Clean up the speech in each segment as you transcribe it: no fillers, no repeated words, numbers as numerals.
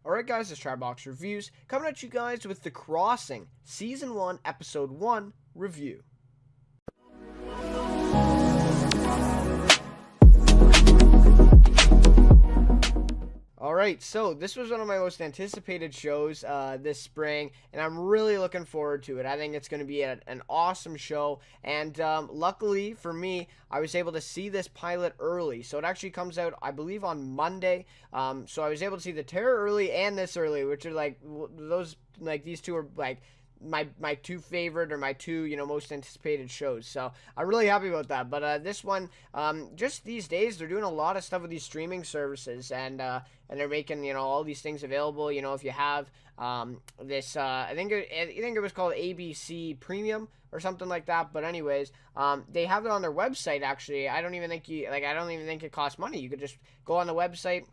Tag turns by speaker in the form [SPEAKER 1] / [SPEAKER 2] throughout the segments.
[SPEAKER 1] Alright guys, it's Chatterbox Reviews, coming at you guys with The Crossing, Season 1, Episode 1 review. Alright, so this was one of my most anticipated shows this spring, and I'm really looking forward to it. I think it's going to be an awesome show, and luckily for me, I was able to see this pilot early. So it actually comes out, I believe, on Monday. So I was able to see the Terror early and this early, which are like, these two are like my two favorite, or my two, most anticipated shows. So I'm really happy about that. But this one, just these days, they're doing a lot of stuff with these streaming services, and they're making, all these things available. If you have this, I think it was called ABC Premium or something like that. But anyways, they have it on their website. Actually, I don't even think it costs money. You could just go on the website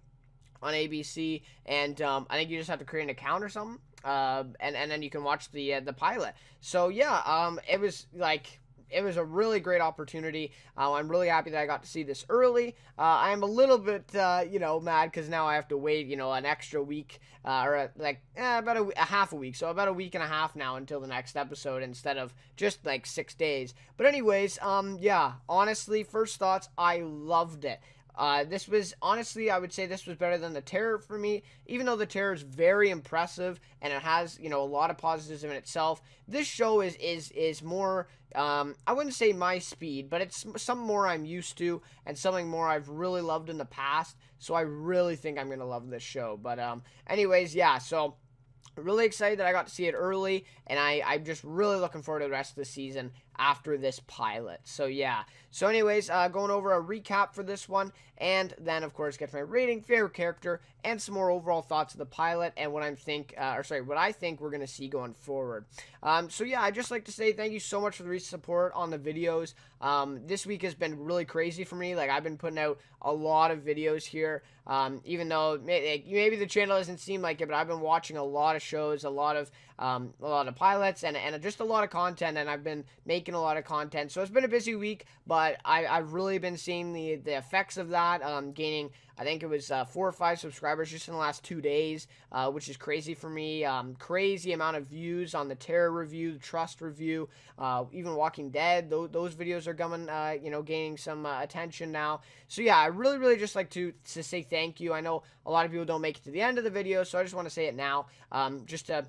[SPEAKER 1] on ABC, and I think you just have to create an account or something, and then you can watch the pilot. So yeah, it was a really great opportunity. I'm really happy that I got to see this early. I'm a little bit mad because now I have to wait an extra week, or about a half a week, so about a week and a half now until the next episode, instead of just 6 days. But anyways, yeah, honestly, first thoughts, I loved it. This was, honestly, I would say this was better than the Terror for me. Even though the Terror is very impressive and it has, a lot of positives in itself, this show is more, I wouldn't say my speed, but it's something more I'm used to and something more I've really loved in the past. So I really think I'm going to love this show. But anyways, yeah, so really excited that I got to see it early, and I'm just really looking forward to the rest of the season after this pilot. So yeah, so anyways, going over a recap for this one, and then of course get to my rating, favorite character, and some more overall thoughts of the pilot and what I think we're gonna see going forward. So yeah, I'd just like to say thank you so much for the recent support on the videos. This week has been really crazy for me. I've been putting out a lot of videos here, even though maybe the channel doesn't seem like it, but I've been watching a lot of shows, a lot of pilots, and just a lot of content, and I've been making a lot of content. So it's been a busy week, but I've really been seeing the effects of that, gaining, I think it was 4 or 5 subscribers just in the last 2 days, which is crazy for me. Crazy amount of views on the Terror review, the Trust review, even Walking Dead. Those videos are coming, gaining some attention now. So yeah, I really just like to say thank you. I know a lot of people don't make it to the end of the video, so I just want to say it now, just to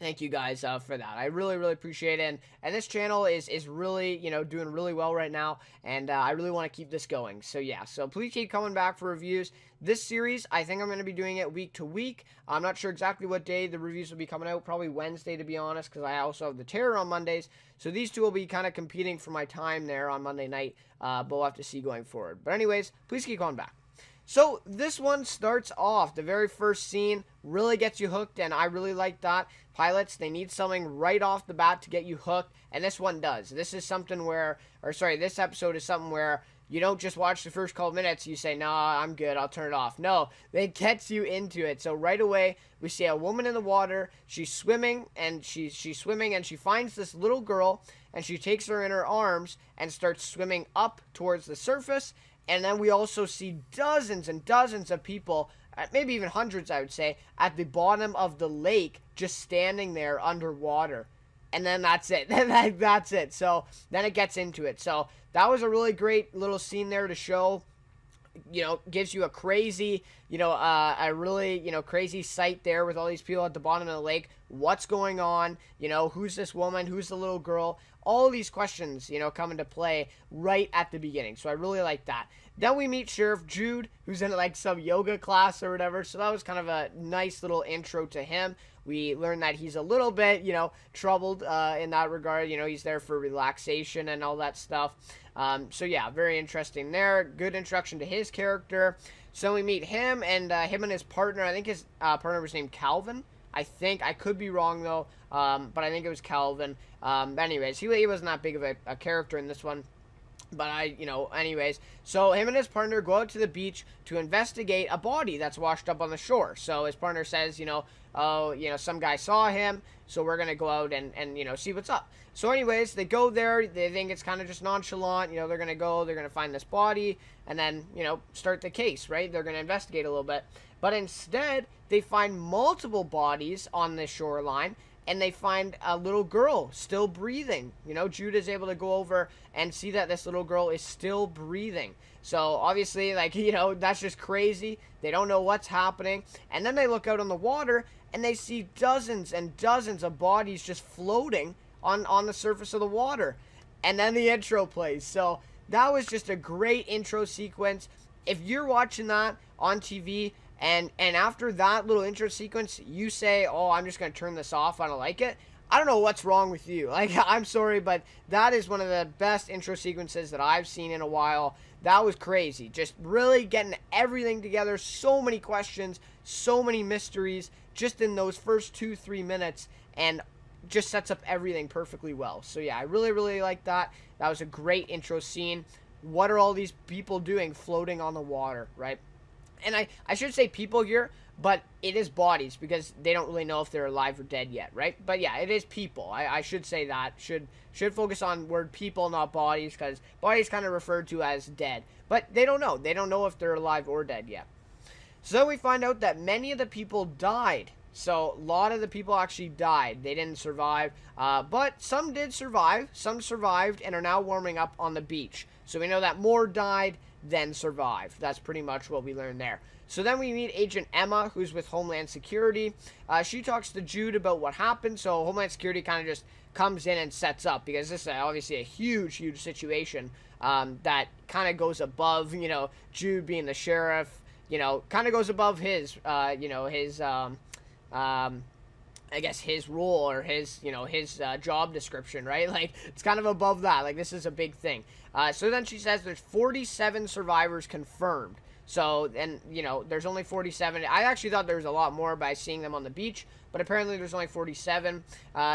[SPEAKER 1] thank you guys for that. I really appreciate it, and this channel is really, doing really well right now, and I really want to keep this going. So yeah, so please keep coming back for reviews. This series, I think I'm going to be doing it week to week. I'm not sure exactly what day the reviews will be coming out, probably Wednesday, to be honest, because I also have the Terror on Mondays, so these two will be kind of competing for my time there on Monday night, but we'll have to see going forward. But anyways, please keep coming back. So this one starts off, the very first scene really gets you hooked, and I really like that. Pilots, they need something right off the bat to get you hooked, and this one does. This is something where, this episode is something where you don't just watch the first couple minutes, you say, nah, I'm good, I'll turn it off. No, it gets you into it. So right away, we see a woman in the water, she's swimming, and she's swimming, and she finds this little girl, and she takes her in her arms and starts swimming up towards the surface. And then we also see dozens and dozens of people, maybe even hundreds, I would say, at the bottom of the lake, just standing there underwater. And then that's it. That's it. So then it gets into it. So that was a really great little scene there to show, gives you a crazy, a really, crazy sight there with all these people at the bottom of the lake. What's going on? Who's this woman? Who's the little girl? All these questions, come into play right at the beginning. So I really like that. Then we meet Sheriff Jude, who's in some yoga class or whatever. So that was kind of a nice little intro to him. We learn that he's a little bit, troubled in that regard. He's there for relaxation and all that stuff. So yeah, very interesting there. Good introduction to his character. So we meet him and his partner. I think his partner was named Calvin. I think, I could be wrong though, but I think it was Calvin. Anyways, he wasn't that big of a character in this one. But anyways, so him and his partner go out to the beach to investigate a body that's washed up on the shore. So his partner says, some guy saw him, so we're going to go out and see what's up. So anyways, they go there, they think it's kind of just nonchalant, they're going to go, they're going to find this body, and then, start the case, right? They're going to investigate a little bit. But instead, they find multiple bodies on the shoreline, and they find a little girl still breathing. Jude is able to go over and see that this little girl is still breathing. So obviously, that's just crazy. They don't know what's happening. And then they look out on the water, and they see dozens and dozens of bodies just floating on the surface of the water. And then the intro plays. So that was just a great intro sequence. If you're watching that on TV, and after that little intro sequence, you say, oh, I'm just going to turn this off, I don't like it, I don't know what's wrong with you. I'm sorry, but that is one of the best intro sequences that I've seen in a while. That was crazy. Just really getting everything together. So many questions, so many mysteries, just in those first 2-3 minutes, and just sets up everything perfectly well. So yeah, I really, really like that. That was a great intro scene. What are all these people doing floating on the water, right? And I should say people here, but it is bodies, because they don't really know if they're alive or dead yet, right? But yeah, it is people. I should say that. Should focus on word people, not bodies, because bodies kind of referred to as dead. But they don't know. They don't know if they're alive or dead yet. So we find out that many of the people died. So a lot of the people actually died. They didn't survive, but some did survive. Some survived and are now warming up on the beach. So we know that more died than survived. That's pretty much what we learned there. So then we meet Agent Emma, who's with Homeland Security. She talks to Jude about what happened. So Homeland Security kind of just comes in and sets up, because this is obviously a huge, huge situation that kind of goes above, Jude being the sheriff, kind of goes above his, I guess his role, or his, his job description, right? It's kind of above that. This is a big thing. So then she says there's 47 survivors confirmed. So, and, there's only 47. I actually thought there was a lot more by seeing them on the beach, but apparently there's only 47.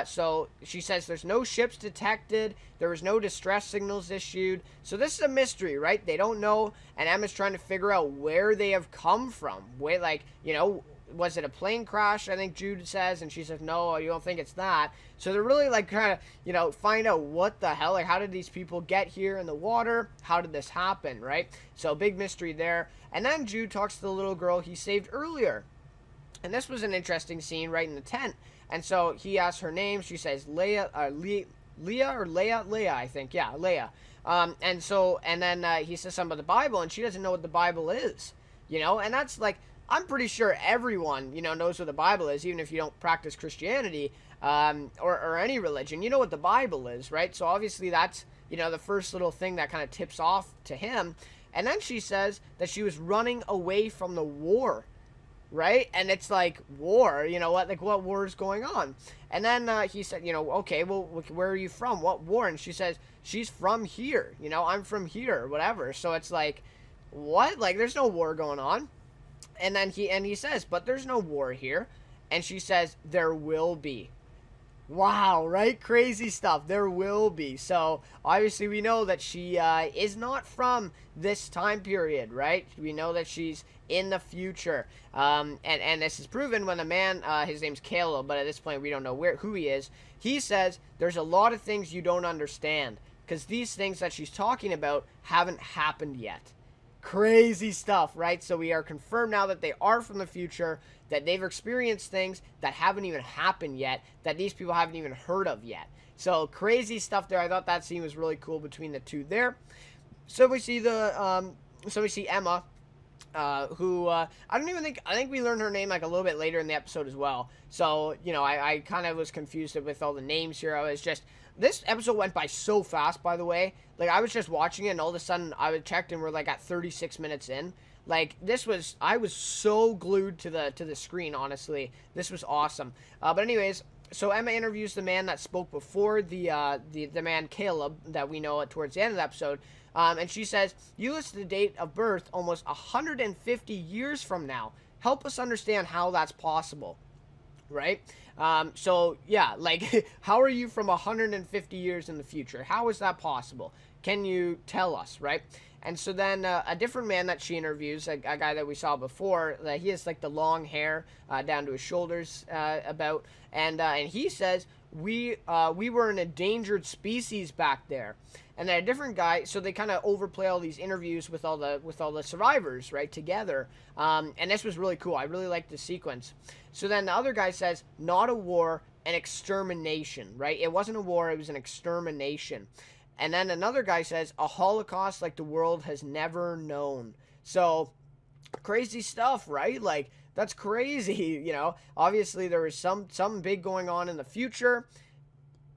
[SPEAKER 1] So she says there's no ships detected. There was no distress signals issued. So this is a mystery, right? They don't know, and Emma's trying to figure out where they have come from. Was it a plane crash, I think Jude says, and she says, no, you don't think it's that. So they're really trying to, find out what the hell, how did these people get here in the water? How did this happen, right? So big mystery there. And then Jude talks to the little girl he saved earlier. And this was an interesting scene right in the tent. And so he asks her name. She says Leah, Leah, I think. Yeah, Leah. And then he says something about the Bible, and she doesn't know what the Bible is, and that's I'm pretty sure everyone, knows what the Bible is, even if you don't practice Christianity, or any religion. You know what the Bible is, right? So obviously that's, the first little thing that kind of tips off to him. And then she says that she was running away from the war, right? And it's war, what war is going on? And then he said, okay, well, where are you from? What war? And she says, she's from here, I'm from here, whatever. So it's what? There's no war going on. And then he says, but there's no war here. And she says, there will be. Wow, right? Crazy stuff. There will be. So obviously we know that she is not from this time period, right? We know that she's in the future. And this is proven when the man, his name's Caleb, but at this point we don't know who he is. He says there's a lot of things you don't understand, because these things that she's talking about haven't happened yet. Crazy stuff, right? So we are confirmed now that they are from the future, that they've experienced things that haven't even happened yet, that these people haven't even heard of yet. So crazy stuff there. I thought that scene was really cool between the two there. So we see Emma, who I think we learned her name a little bit later in the episode as well. So I kind of was confused with all the names here. This episode went by so fast, by the way. I was just watching it, and all of a sudden I checked, and we're at 36 minutes in. I was so glued to the screen, honestly. This was awesome. But anyways, so Emma interviews the man that spoke before, the man Caleb that we know towards the end of the episode. And she says, you listed the date of birth almost 150 years from now. Help us understand how that's possible, right? So yeah, how are you from 150 years in the future? How is that possible? Can you tell us, right? And so then a different man that she interviews, a guy that we saw before, he has the long hair down to his shoulders and he says, we were an endangered species back there. and then a different guy. So they kind of overplay all these interviews with all the survivors, right, together. And this was really cool. I really liked the sequence. So then the other guy says, not a war, an extermination, right? It wasn't a war, it was an extermination. And then another guy says, a Holocaust like the world has never known. So crazy stuff, right? Like, that's crazy, you know. Obviously there was something big going on in the future,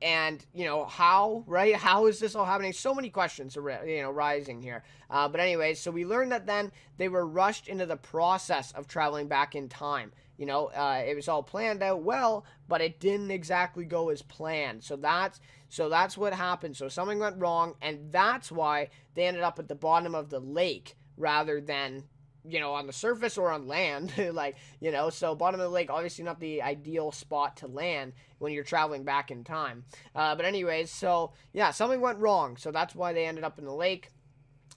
[SPEAKER 1] and you know, how, right? How is this all happening? So many questions are, you know, rising here. But anyways, so we learned that then they were rushed into the process of traveling back in time. You know, it was all planned out well, but it didn't exactly go as planned. So that's what happened. So something went wrong, and that's why they ended up at the bottom of the lake rather than, you know, on the surface or on land. Like, you know, so bottom of the lake, obviously not the ideal spot to land when you're traveling back in time. But anyways, so yeah, something went wrong. So that's why they ended up in the lake.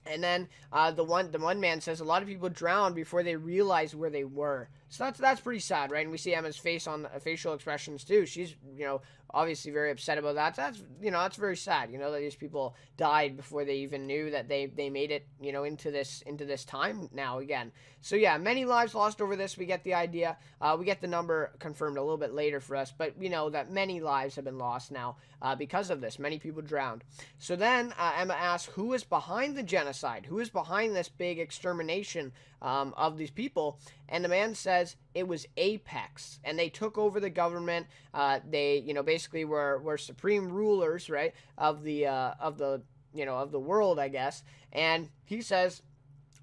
[SPEAKER 1] And then the one man says a lot of people drowned before they realized where they were. So that's pretty sad, right? And we see Emma's face on facial expressions too. She's, you know, obviously very upset about that. So that's, you know, that's very sad. You know, that these people died before they even knew that they made it, you know, into this time now again. So yeah, many lives lost over this. We get the idea. We get the number confirmed a little bit later for us, but we know that many lives have been lost now because of this. Many people drowned. So then Emma asks, who is behind the genocide? Who is behind this big extermination of these people? And the man says it was Apex, and they took over the government. They, you know, basically were supreme rulers, right, of the you know, of the world, I guess. And he says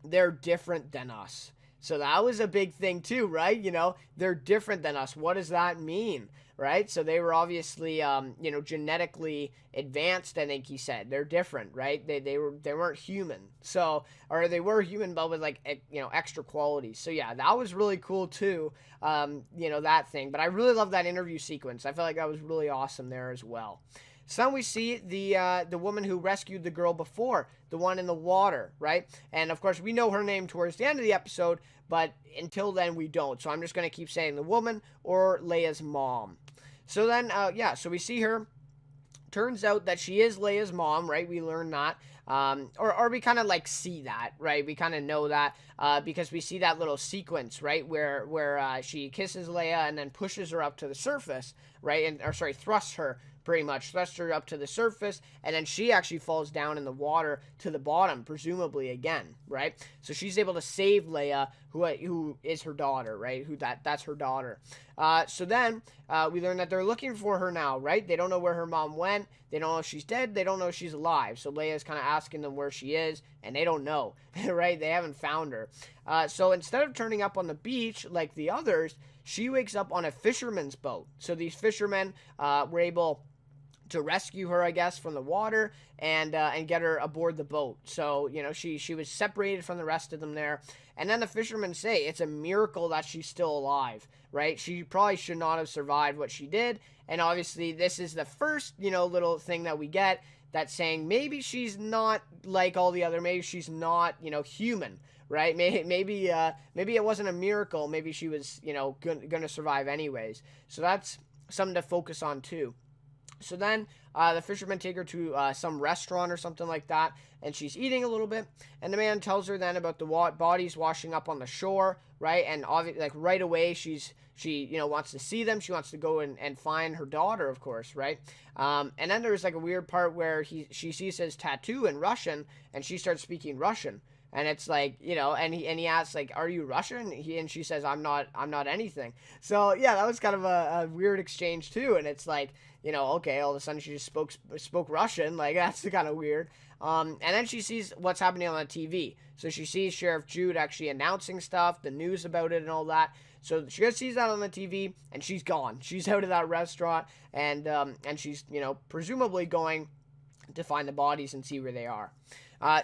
[SPEAKER 1] they're different than us. So that was a big thing too, right? You know, they're different than us. What does that mean? Right? So they were obviously, you know, genetically advanced, I think he said. They're different, right? They weren't human. So, or they were human, but with like, you know, extra qualities. So yeah, that was really cool too, you know, that thing. But I really love that interview sequence. I felt like that was really awesome there as well. So then we see the woman who rescued the girl before, the one in the water, right? And of course we know her name towards the end of the episode, but until then we don't. So I'm just going to keep saying the woman or Leia's mom. So then, yeah, so we see her. Turns out that she is Leia's mom, right? We learn that. Or we kind of like see that, right? We kind of know that because we see that little sequence, right? Where she kisses Leia and then pushes her up to the surface, right? And, or sorry, thrusts her pretty much, thrusts her up to the surface, and then she actually falls down in the water to the bottom, presumably again, right? So she's able to save Leia, who is her daughter, right? That's her daughter. So then we learn that they're looking for her now, right? They don't know where her mom went. They don't know if she's dead. They don't know if she's alive. So Leia's kind of asking them where she is, and they don't know, right? They haven't found her. So instead of turning up on the beach like the others, she wakes up on a fisherman's boat. So these fishermen were able to rescue her, I guess, from the water and get her aboard the boat. So, you know, she was separated from the rest of them there. And then the fishermen say it's a miracle that she's still alive, right? She probably should not have survived what she did. And obviously this is the first, you know, little thing that we get that's saying maybe she's not like all the other, maybe she's not, you know, human, right? Maybe it wasn't a miracle. Maybe she was, you know, gonna survive anyways. So that's something to focus on too. So then the fishermen take her to some restaurant or something like that, and she's eating a little bit, and the man tells her then about the bodies washing up on the shore, right? And obviously, like right away, she you know, wants to see them. She wants to go and find her daughter, of course, right? And then there's like a weird part where she sees his tattoo in Russian, and she starts speaking Russian. And it's like, you know, and he asks, like, are you Russian? And she says, I'm not anything. So yeah, that was kind of a weird exchange too. And it's like, you know, okay, all of a sudden she just spoke Russian. Like, that's kind of weird. And then she sees what's happening on the TV. So she sees Sheriff Jude actually announcing stuff, the news about it and all that. So she just sees that on the TV, and she's gone. She's out of that restaurant, and she's, you know, presumably going to find the bodies and see where they are.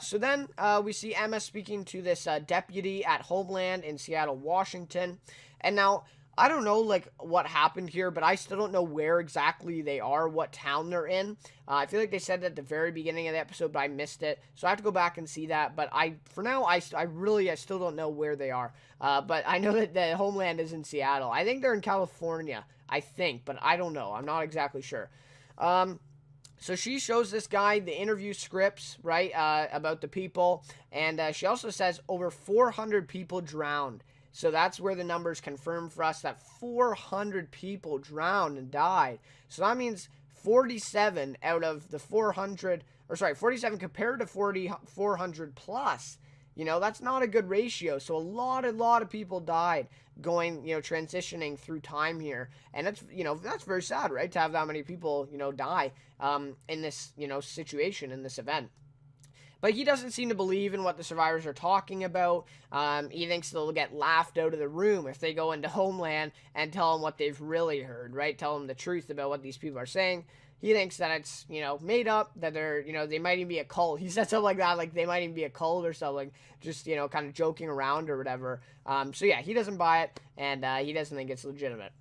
[SPEAKER 1] So then we see Emma speaking to this deputy at Homeland in Seattle, Washington. And now, I don't know, like, what happened here, but I still don't know where exactly they are, what town they're in. I feel like they said it at the very beginning of the episode, but I missed it. So I have to go back and see that. But for now, I still don't know where they are. But I know that the Homeland is in Seattle. I think they're in California, I think, but I don't know. I'm not exactly sure. So she shows this guy the interview scripts, right, about the people, and she also says over 400 people drowned. So that's where the numbers confirm for us that 400 people drowned and died. So that means 47 out of the 400, or sorry, 47 compared to 400 plus. That's not a good ratio. So a lot of people died going, transitioning through time here. And that's very sad, right? To have that many people, die in this, situation, in this event. But he doesn't seem to believe in what the survivors are talking about. He thinks they'll get laughed out of the room if they go into Homeland and tell them what they've really heard, right? Tell them the truth about what these people are saying. He thinks that it's, made up, that they're, they might even be a cult. He said something like that, like they might even be a cult or something, just, kind of joking around or whatever. So yeah, he doesn't buy it, and he doesn't think it's legitimate.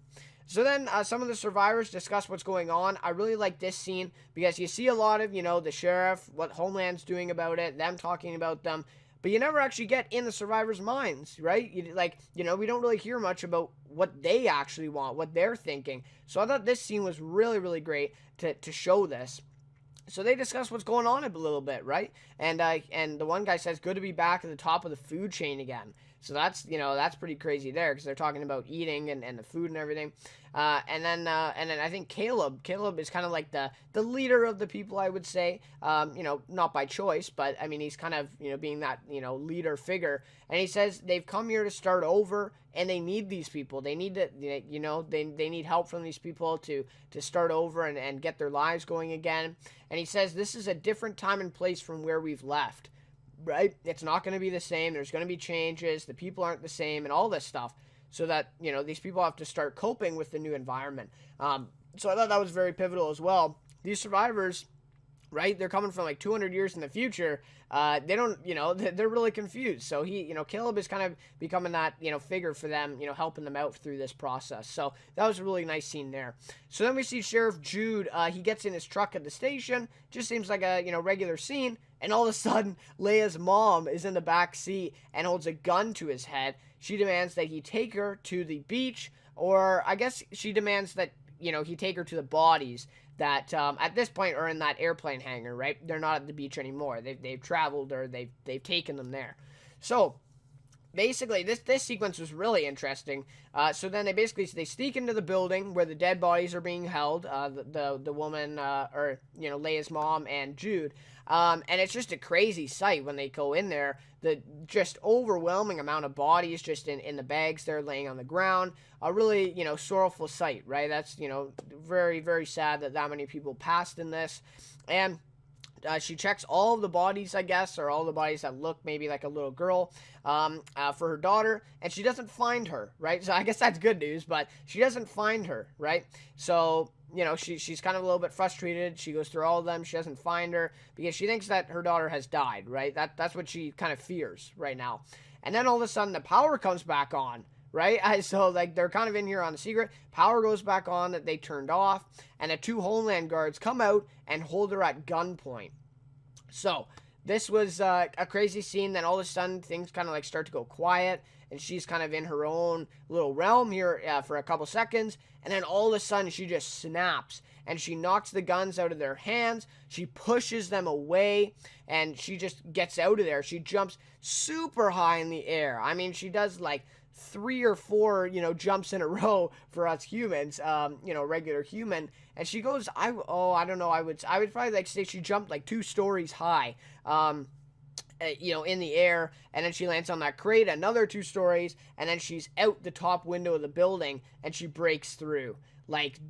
[SPEAKER 1] So then some of the survivors discuss what's going on. I really like this scene because you see a lot of, the sheriff, what Homeland's doing about it, them talking about them, but you never actually get in the survivors' minds, right? We don't really hear much about what they actually want, what they're thinking. So I thought this scene was really, really great to show this. So they discuss what's going on a little bit, right? And the one guy says, good to be back at the top of the food chain again. So that's pretty crazy there, because they're talking about eating and the food and everything. And then I think Caleb is kind of like the leader of the people, I would say. Not by choice, but I mean, he's kind of, being that, leader figure. And he says they've come here to start over, and they need these people. They need to, they need help from these people to start over and get their lives going again. And he says this is a different time and place from where we've left. Right? It's not going to be the same. There's going to be changes. The people aren't the same and all this stuff. So that, these people have to start coping with the new environment. So I thought that was very pivotal as well. These survivors, right, they're coming from like 200 years in the future. They don't, they're really confused. So Caleb is kind of becoming that, figure for them, helping them out through this process. So that was a really nice scene there. So then we see Sheriff Jude. He gets in his truck at the station. Just seems like a, regular scene. And all of a sudden, Leia's mom is in the back seat and holds a gun to his head. She demands that he take her to the beach, or I guess she demands that, he take her to the bodies that at this point are in that airplane hangar, right? They're not at the beach anymore. They've traveled, or they've taken them there. So basically, this sequence was really interesting. So then they sneak into the building where the dead bodies are being held. The woman, or Leia's mom and Jude. And it's just a crazy sight when they go in there. The just overwhelming amount of bodies just in the bags there laying on the ground. A really, sorrowful sight, right? That's, very, very sad that many people passed in this. And she checks all of the bodies, I guess, or all the bodies that look maybe like a little girl, for her daughter, and she doesn't find her, right? So I guess that's good news, but she doesn't find her, right? So, she's kind of a little bit frustrated. She goes through all of them. She doesn't find her because she thinks that her daughter has died, right? That's what she kind of fears right now. And then all of a sudden the power comes back on, right? So, they're kind of in here on a secret. Power goes back on that they turned off, and the 2 Homeland guards come out and hold her at gunpoint. So, this was a crazy scene. Then all of a sudden, things kind of start to go quiet, and she's kind of in her own little realm here for a couple seconds. And then all of a sudden, she just snaps, and she knocks the guns out of their hands. She pushes them away, and she just gets out of there. She jumps super high in the air. I mean, she does 3 or 4, jumps in a row for us humans, regular human. And she goes, I don't know, I would probably say she jumped 2 stories high, in the air, and then she lands on that crate, another 2 stories, and then she's out the top window of the building, and she breaks through.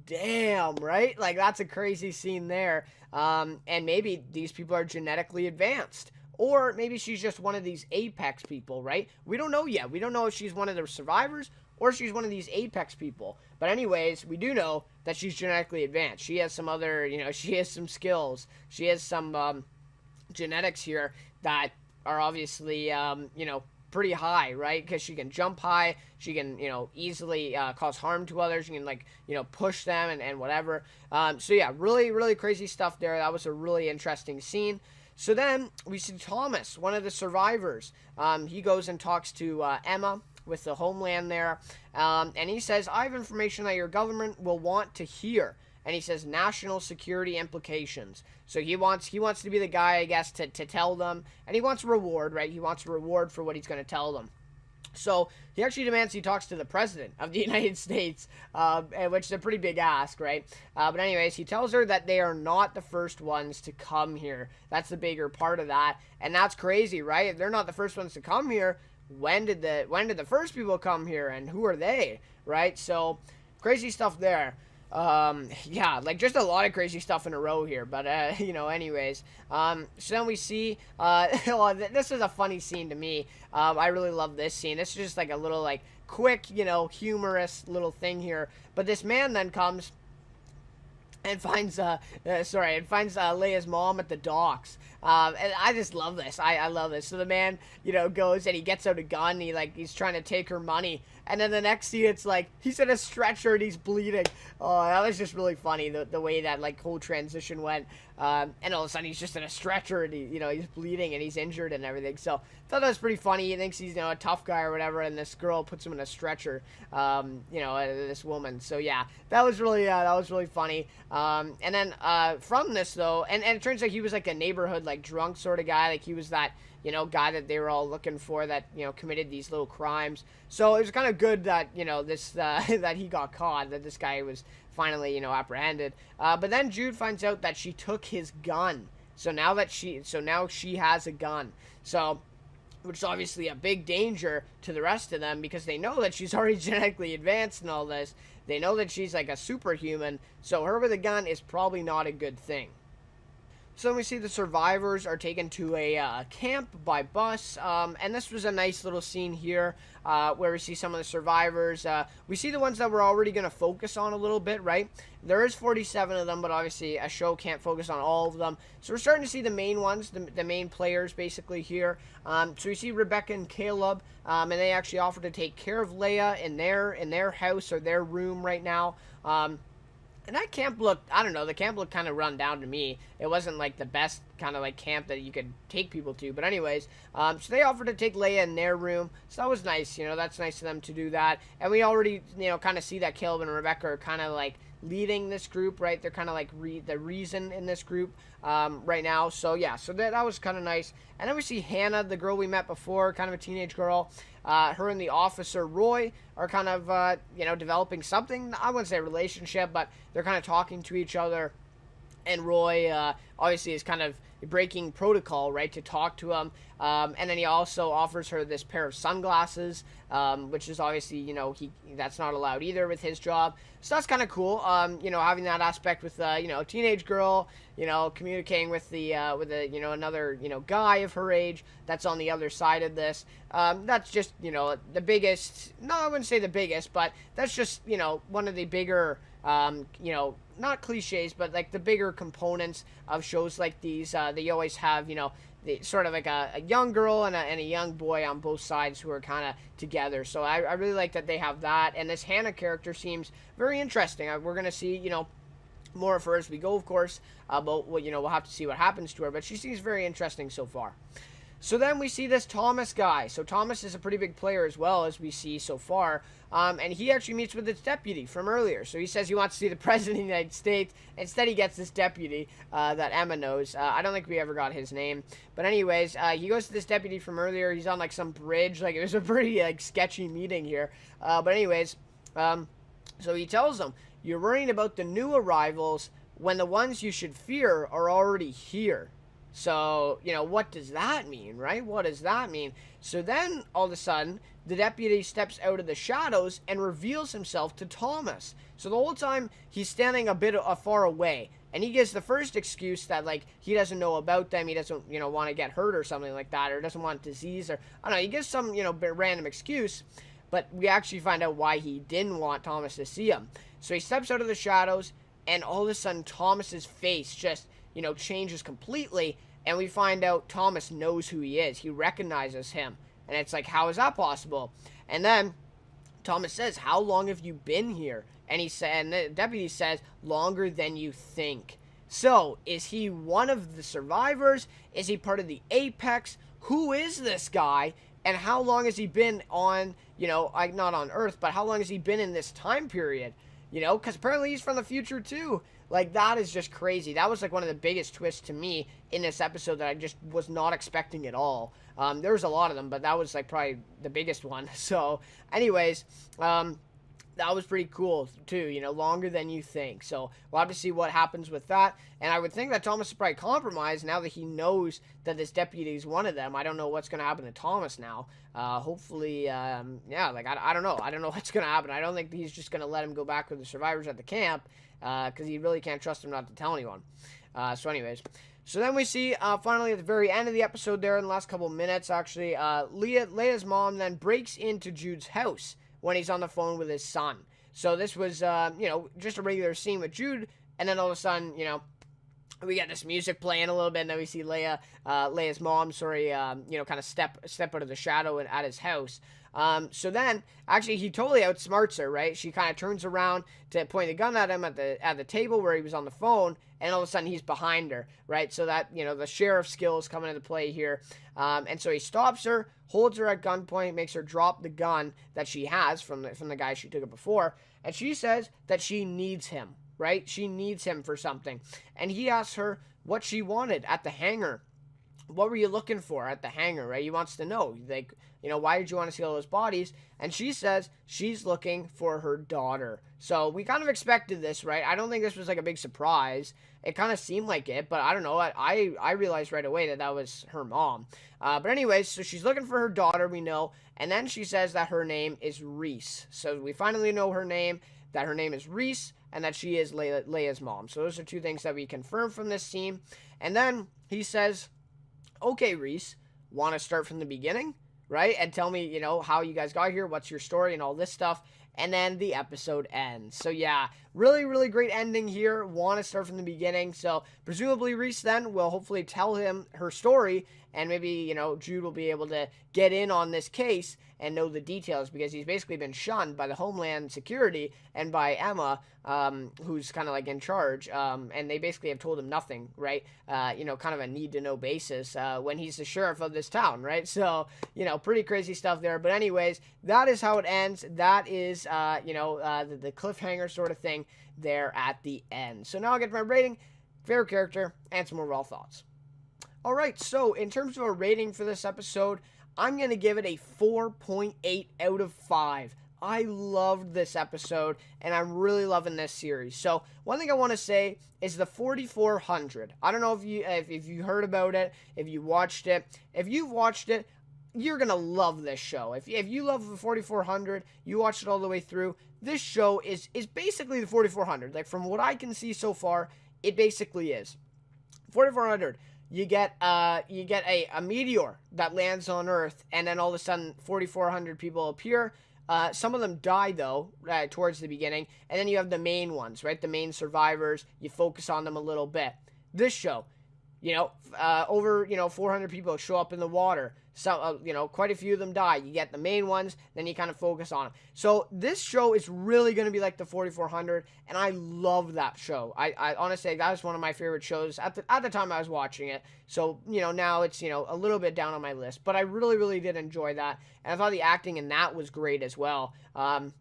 [SPEAKER 1] Damn, right? That's a crazy scene there. And maybe these people are genetically advanced. Or maybe she's just one of these Apex people, right? We don't know yet. We don't know if she's one of the survivors or she's one of these Apex people. But anyways, we do know that she's genetically advanced. She has some other, she has some skills. She has some genetics here that are obviously, pretty high, right? Because she can jump high. She can, easily cause harm to others. She can, push them and whatever. So yeah, really, really crazy stuff there. That was a really interesting scene. So then we see Thomas, one of the survivors. He goes and talks to Emma with the Homeland there. And he says, I have information that your government will want to hear. and he says national security implications. So he wants to be the guy, I guess, to tell them, and he wants a reward, right? He wants a reward for what he's going to tell them. So he actually demands he talks to the president of the United States, which is a pretty big ask, right? But anyways, he tells her that they are not the first ones to come here. That's the bigger part of that, and that's crazy, right? If they're not the first ones to come here, when did the first people come here, and who are they, right? So crazy stuff there. Yeah, like just a lot of crazy stuff in a row here, but anyways, so then we see this is a funny scene to me. I really love this scene. This is just like a little like quick, humorous little thing here, but this man then comes and finds Leia's mom at the docks. And I just love this. I love this. So the man, goes and he gets out a gun. And he's trying to take her money. And then the next scene, it's like he's in a stretcher and he's bleeding. Oh, that was just really funny. The way that whole transition went. And all of a sudden he's just in a stretcher and he's bleeding and he's injured and everything. So I thought that was pretty funny. He thinks he's a tough guy or whatever, and this girl puts him in a stretcher. This woman. So yeah, that was really funny. And then from this though, and it turns out he was like a neighborhood drunk sort of guy. Like he was that guy that they were all looking for that committed these little crimes. So it was kind of good that this that he got caught, that this guy was finally apprehended. But then Jude finds out that she took his gun. So now she has a gun. So, which is obviously a big danger to the rest of them, because they know that she's already genetically advanced and all this. They know that she's like a superhuman. So her with a gun is probably not a good thing. So then we see the survivors are taken to a camp by bus, and this was a nice little scene here where we see some of the survivors. We see the ones that we're already going to focus on a little bit, right? There is 47 of them, but obviously a show can't focus on all of them. So we're starting to see the main ones, the main players basically here. So we see Rebecca and Caleb, and they actually offer to take care of Leia in their house or their room right now. And that camp looked, I don't know, the camp looked kind of run down to me. It wasn't like the best kind of camp that you could take people to. But anyways, so they offered to take Leia in their room. So that was nice, that's nice of them to do that. And we already, kind of see that Caleb and Rebecca are kind of leading this group, right? They're kind of the reason in this group right now. So yeah, so that was kind of nice. And then we see Hannah, the girl we met before, kind of a teenage girl. Her and the officer Roy are kind of developing something. I wouldn't say a relationship, but they're kind of talking to each other. And Roy obviously is kind of breaking protocol, right, to talk to him. And then he also offers her this pair of sunglasses, which is obviously, that's not allowed either with his job. So that's kind of cool, having that aspect with, a teenage girl, communicating with another, guy of her age that's on the other side of this. That's just, the biggest, no, I wouldn't say the biggest, but that's just, one of the bigger, not cliches, but the bigger components of shows like these. They always have, sort of a young girl and a young boy on both sides who are kind of together. So I really like that they have that. And this Hannah character seems very interesting. We're going to see, more of her as we go, of course. But, we'll have to see what happens to her. But she seems very interesting so far. So then we see this Thomas guy. So Thomas is a pretty big player as well, as we see so far. And he actually meets with his deputy from earlier. So he says he wants to see the President of the United States. Instead, he gets this deputy that Emma knows. I don't think we ever got his name. But anyways, he goes to this deputy from earlier. He's on some bridge. It was a pretty sketchy meeting here. But anyways, so he tells him, "You're worrying about the new arrivals when the ones you should fear are already here." So, what does that mean, right? What does that mean? So then, all of a sudden, the deputy steps out of the shadows and reveals himself to Thomas. So the whole time, he's standing a bit far away. And he gives the first excuse that, he doesn't know about them. He doesn't, want to get hurt or something like that. Or doesn't want disease. Or, I don't know, he gives some, random excuse. But we actually find out why he didn't want Thomas to see him. So he steps out of the shadows, and all of a sudden, Thomas's face just changes completely, and we find out Thomas knows who he is. He recognizes him, and it's how is that possible? And then Thomas says, "How long have you been here?" And the deputy says, "Longer than you think." So, is he one of the survivors? Is he part of the Apex? Who is this guy? And how long has he been on, not on Earth, but how long has he been in this time period? because apparently he's from the future too. Like, that is just crazy. That was like one of the biggest twists to me in this episode that I just was not expecting at all. There was a lot of them, but that was like probably the biggest one. So anyways, that was pretty cool too, longer than you think. So we'll have to see what happens with that. And I would think that Thomas is probably compromised now that he knows that this deputy is one of them. I don't know what's going to happen to Thomas now. Hopefully, I don't know. I don't know what's going to happen. I don't think he's just going to let him go back with the survivors at the camp, because he really can't trust him not to tell anyone. So anyways, so then we see, finally at the very end of the episode there, in the last couple minutes, actually, Leia's mom then breaks into Jude's house when he's on the phone with his son. So this was, just a regular scene with Jude, and then all of a sudden, we get this music playing a little bit, and then we see Leia's mom, kind of step out of the shadow at his house. So then, actually, he totally outsmarts her, right? She kind of turns around to point the gun at him at the table where he was on the phone, and all of a sudden he's behind her, right? So that, the sheriff skills come into play here. And so he stops her, holds her at gunpoint, makes her drop the gun that she has from the guy she took it before, and she says that she needs him, right? She needs him for something. And he asks her what she wanted at the hangar. What were you looking for at the hangar, right? He wants to know, like, why did you want to see all those bodies? And she says she's looking for her daughter. So we kind of expected this, right? I don't think this was like a big surprise. It kind of seemed like it, but I don't know. I realized right away that was her mom. But anyways, so she's looking for her daughter, we know. And then she says that her name is Reese. So we finally know her name, that her name is Reese, and that she is Leia's mom. So those are two things that we confirm from this scene. And then he says, okay, Reese, want to start from the beginning, right? And tell me, how you guys got here, what's your story, and all this stuff. And then the episode ends. So yeah, really, really great ending here. Want to start from the beginning. So presumably Reese then will hopefully tell him her story, and maybe, Jude will be able to get in on this case and know the details, because he's basically been shunned by the Homeland Security and by Emma, who's kind of like in charge, and they basically have told him nothing, right? Kind of a need-to-know basis when he's the sheriff of this town, right? So, pretty crazy stuff there. But anyways, that is how it ends. That is, the cliffhanger sort of thing there at the end. So now I'll get to my rating, favorite character, and some overall thoughts. All right, so in terms of a rating for this episode, I'm going to give it a 4.8 out of 5. I loved this episode, and I'm really loving this series. So one thing I want to say is the 4400. I don't know if you heard about it, if you watched it. If you've watched it, you're going to love this show. If you love the 4400, you watched it all the way through, this show is basically the 4400. Like, from what I can see so far, it basically is. 4400. You get a meteor that lands on Earth, and then all of a sudden 4,400 people appear. Some of them die, though, towards the beginning, and then you have the main ones, right? The main survivors. You focus on them a little bit. This show, over 400 people show up in the water. So, quite a few of them die. You get the main ones, then you kind of focus on them. So this show is really going to be like the 4400, and I love that show. I honestly, that was one of my favorite shows at the time I was watching it. So, now it's, a little bit down on my list, but I really, really did enjoy that, and I thought the acting in that was great as well. And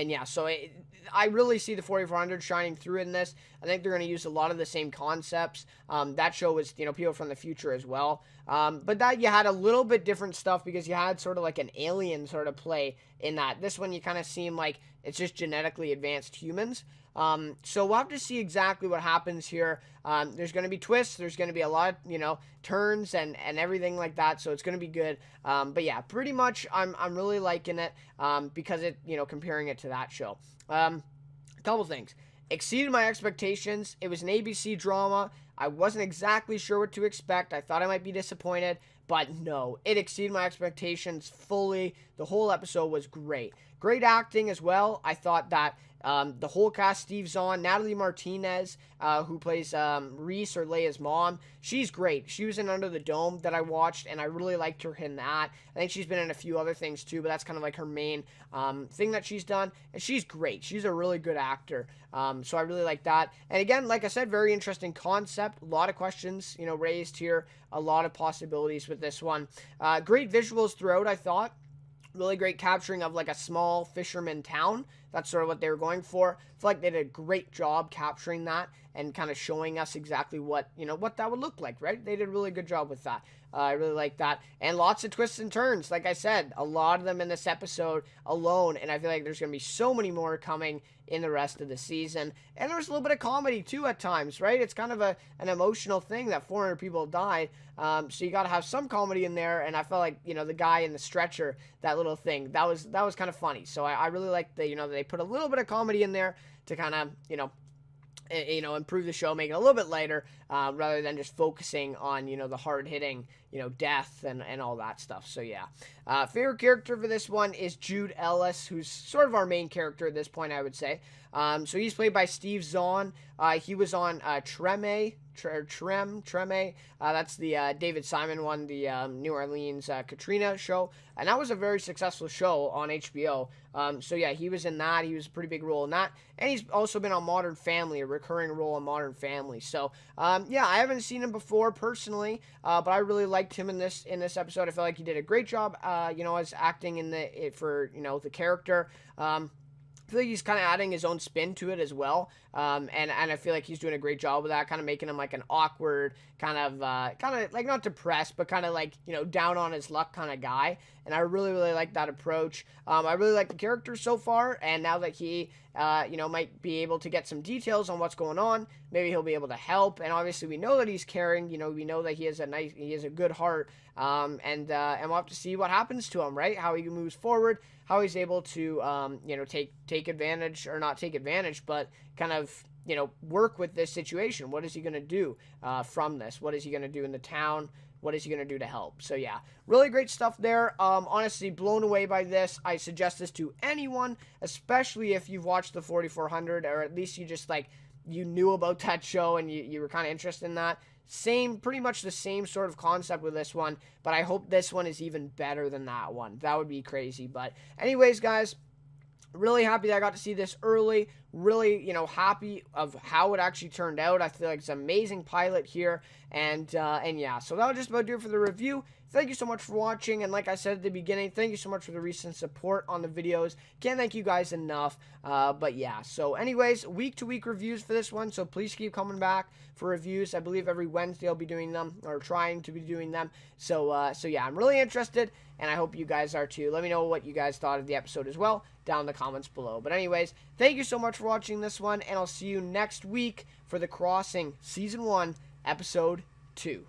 [SPEAKER 1] yeah, so I really see the 4400 shining through in this. I think they're going to use a lot of the same concepts. That show was, people from the future as well. But that you had a little bit different stuff, because you had sort of like an alien sort of play in that. This one you kind of seem like it's just genetically advanced humans. So we'll have to see exactly what happens here. There's going to be twists. There's going to be a lot of, turns and everything like that. So it's going to be good. But yeah, pretty much I'm really liking it, because it, comparing it to that show. A couple things. Exceeded my expectations. It was an ABC drama. I wasn't exactly sure what to expect. I thought I might be disappointed, but no, it exceeded my expectations fully. The whole episode was great. Great acting as well. I thought that the whole cast, Steve Zahn, Natalie Martinez, who plays Reese, or Leia's mom, she's great. She was in Under the Dome that I watched, and I really liked her in that. I think she's been in a few other things too, but that's kind of like her main thing that she's done, and she's great. She's a really good actor, so I really like that. And again, like I said, very interesting concept. A lot of questions, raised here. A lot of possibilities with this one. Great visuals throughout, I thought. Really great capturing of like a small fisherman town that's sort of what they were going for. I feel like they did a great job capturing that and kind of showing us exactly what, what that would look like, right? They did a really good job with that. I really like that. And lots of twists and turns. Like I said, a lot of them in this episode alone. And I feel like there's going to be so many more coming in the rest of the season. And there's a little bit of comedy, too, at times, right? It's kind of an emotional thing that 400 people died. So you got to have some comedy in there. And I felt like, the guy in the stretcher, that little thing, that was kind of funny. So I really like that they put a little bit of comedy in there to kind of, improve the show, make it a little bit lighter, rather than just focusing on, the hard-hitting, death and all that stuff. So, yeah. Favorite character for this one is Jude Ellis, who's sort of our main character at this point, I would say. So he's played by Steve Zahn. He was on Treme. That's the David Simon one, the New Orleans Katrina show. And that was a very successful show on HBO. So, yeah, he was in that. He was a pretty big role in that. And he's also been on Modern Family, a recurring role on Modern Family. So, yeah, I haven't seen him before personally, but I really liked him in this episode. I felt like he did a great job, as acting for the character. I feel like he's kind of adding his own spin to it as well, and I feel like he's doing a great job with that, kind of making him like an awkward, kind of like not depressed, but kind of like down on his luck kind of guy. And I really like that approach. I really like the character so far, and now that he might be able to get some details on what's going on, maybe he'll be able to help. And obviously we know that he's caring. We know that he has a good heart. And we'll have to see what happens to him, right? How he moves forward, how he's able to, take advantage, or not take advantage, but kind of, work with this situation. What is he going to do from this? What is he going to do in the town? What is he going to do to help? So, yeah, really great stuff there. Honestly, blown away by this. I suggest this to anyone, especially if you've watched the 4400, or at least you just, you knew about that show and you were kind of interested in that. Pretty much the same sort of concept with this one, but I hope this one is even better than that one. That would be crazy. But anyways, guys, really happy that I got to see this early. Really, happy of how it actually turned out. I feel like it's an amazing pilot here. And yeah, so that would just about do it for the review. Thank you so much for watching, and like I said at the beginning, thank you so much for the recent support on the videos. Can't thank you guys enough, but yeah. So anyways, week-to-week reviews for this one, so please keep coming back for reviews. I believe every Wednesday I'll be doing them, or trying to be doing them. So yeah, I'm really interested, and I hope you guys are too. Let me know what you guys thought of the episode as well down in the comments below. But anyways, thank you so much for watching this one, and I'll see you next week for The Crossing Season 1, Episode 2.